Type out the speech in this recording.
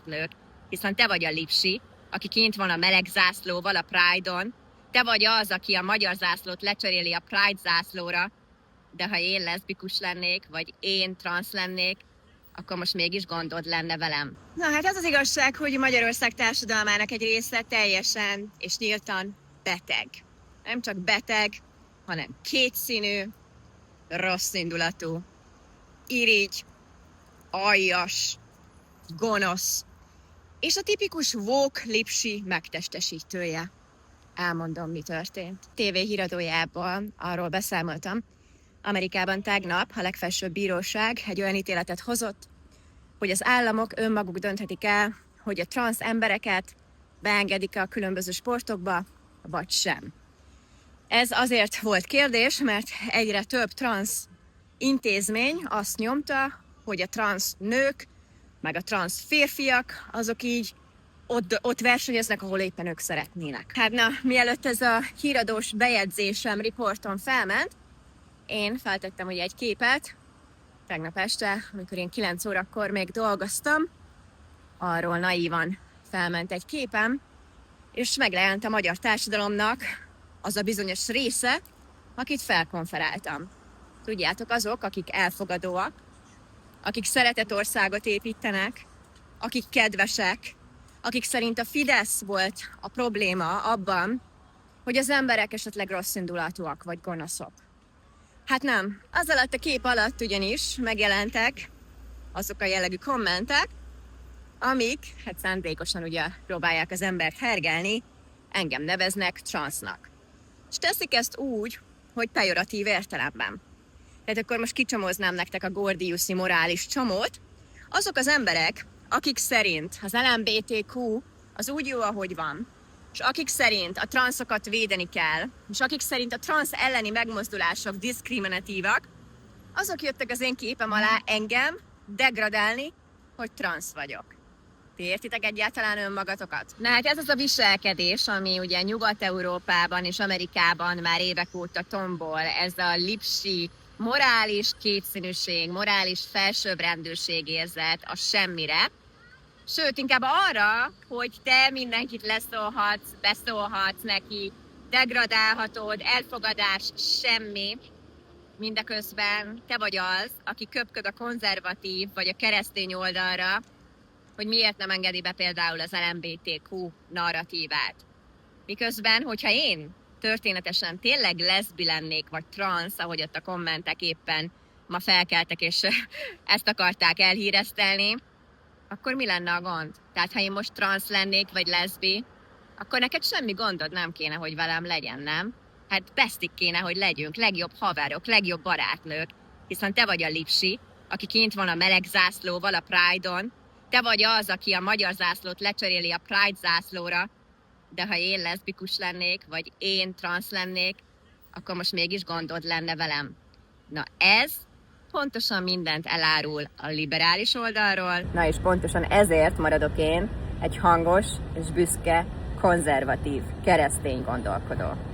nők, hiszen te vagy a lipsi, aki kint van a meleg zászlóval a Pride-on, te vagy az, aki a magyar zászlót lecseréli a Pride zászlóra, de ha én leszbikus lennék, vagy én transz lennék, akkor most mégis gondod lenne velem. Na hát az az igazság, hogy Magyarország társadalmának egy része teljesen és nyíltan beteg. Nem csak beteg, hanem kétszínű, rosszindulatú, irigy, aljas, gonosz, és a tipikus woke lipsi megtestesítője. Elmondom, mi történt. TV híradójában arról beszámoltam. Amerikában tegnap a legfelsőbb bíróság egy olyan ítéletet hozott, hogy az államok önmaguk dönthetik el, hogy a transz embereket beengedik-e a különböző sportokba, vagy sem. Ez azért volt kérdés, mert egyre több transz intézmény azt nyomta, hogy a transz nők, meg a transz férfiak, azok így ott versenyeznek, ahol éppen ők szeretnének. Hát na, mielőtt ez a híradós bejegyzésem, riportom felment, én feltettem ugye egy képet, tegnap este, amikor én 9 órakor még dolgoztam, arról naívan felment egy képem, és megjelent a magyar társadalomnak az a bizonyos része, akit felkonferáltam. Tudjátok, azok, akik elfogadóak, akik szeretett országot építenek, akik kedvesek, akik szerint a Fidesz volt a probléma abban, hogy az emberek esetleg rosszindulatúak vagy gonoszok. Hát nem. Az alatt a kép alatt ugyanis megjelentek azok a jellegű kommentek, amik, hát szándékosan ugye próbálják az embert hergelni, engem neveznek transznak. És teszik ezt úgy, hogy pejoratív értelemben. Tehát akkor most kicsomoznám nektek a gordiuszi morális csomót. Azok az emberek, akik szerint az LMBTQ az úgy jó, ahogy van, és akik szerint a transzokat védeni kell, és akik szerint a transz elleni megmozdulások diszkriminatívak, azok jöttek az én képem alá engem degradálni, hogy transz vagyok. Ti értitek egyáltalán önmagatokat? Na hát ez az a viselkedés, ami ugye Nyugat-Európában és Amerikában már évek óta tombol, ez a lipsi, morális kétszínűség, morális felsőbbrendűség érzet a semmire. Sőt, inkább arra, hogy te mindenkit leszólhatsz, beszólhatsz neki, degradálhatod, elfogadás, semmi. Mindeközben te vagy az, aki köpköd a konzervatív vagy a keresztény oldalra, hogy miért nem engedi be például az LMBTQ narratívát. Miközben, hogyha én történetesen tényleg leszbi lennék, vagy transz, ahogy ott a kommentek éppen ma felkeltek, és ezt akarták elhíresztelni, akkor mi lenne a gond? Tehát, ha én most transz lennék, vagy leszbi, akkor neked semmi gondod nem kéne, hogy velem legyen, nem? Hát bestik kéne, hogy legyünk, legjobb haverok, legjobb barátnők, hiszen te vagy a lipsi, aki kint van a meleg zászlóval a Pride-on, te vagy az, aki a magyar zászlót lecseréli a Pride zászlóra, de ha én leszbikus lennék, vagy én transz lennék, akkor most mégis gondod lenne velem. Na ez pontosan mindent elárul a liberális oldalról. Na és pontosan ezért maradok én egy hangos és büszke, konzervatív, keresztény gondolkodó.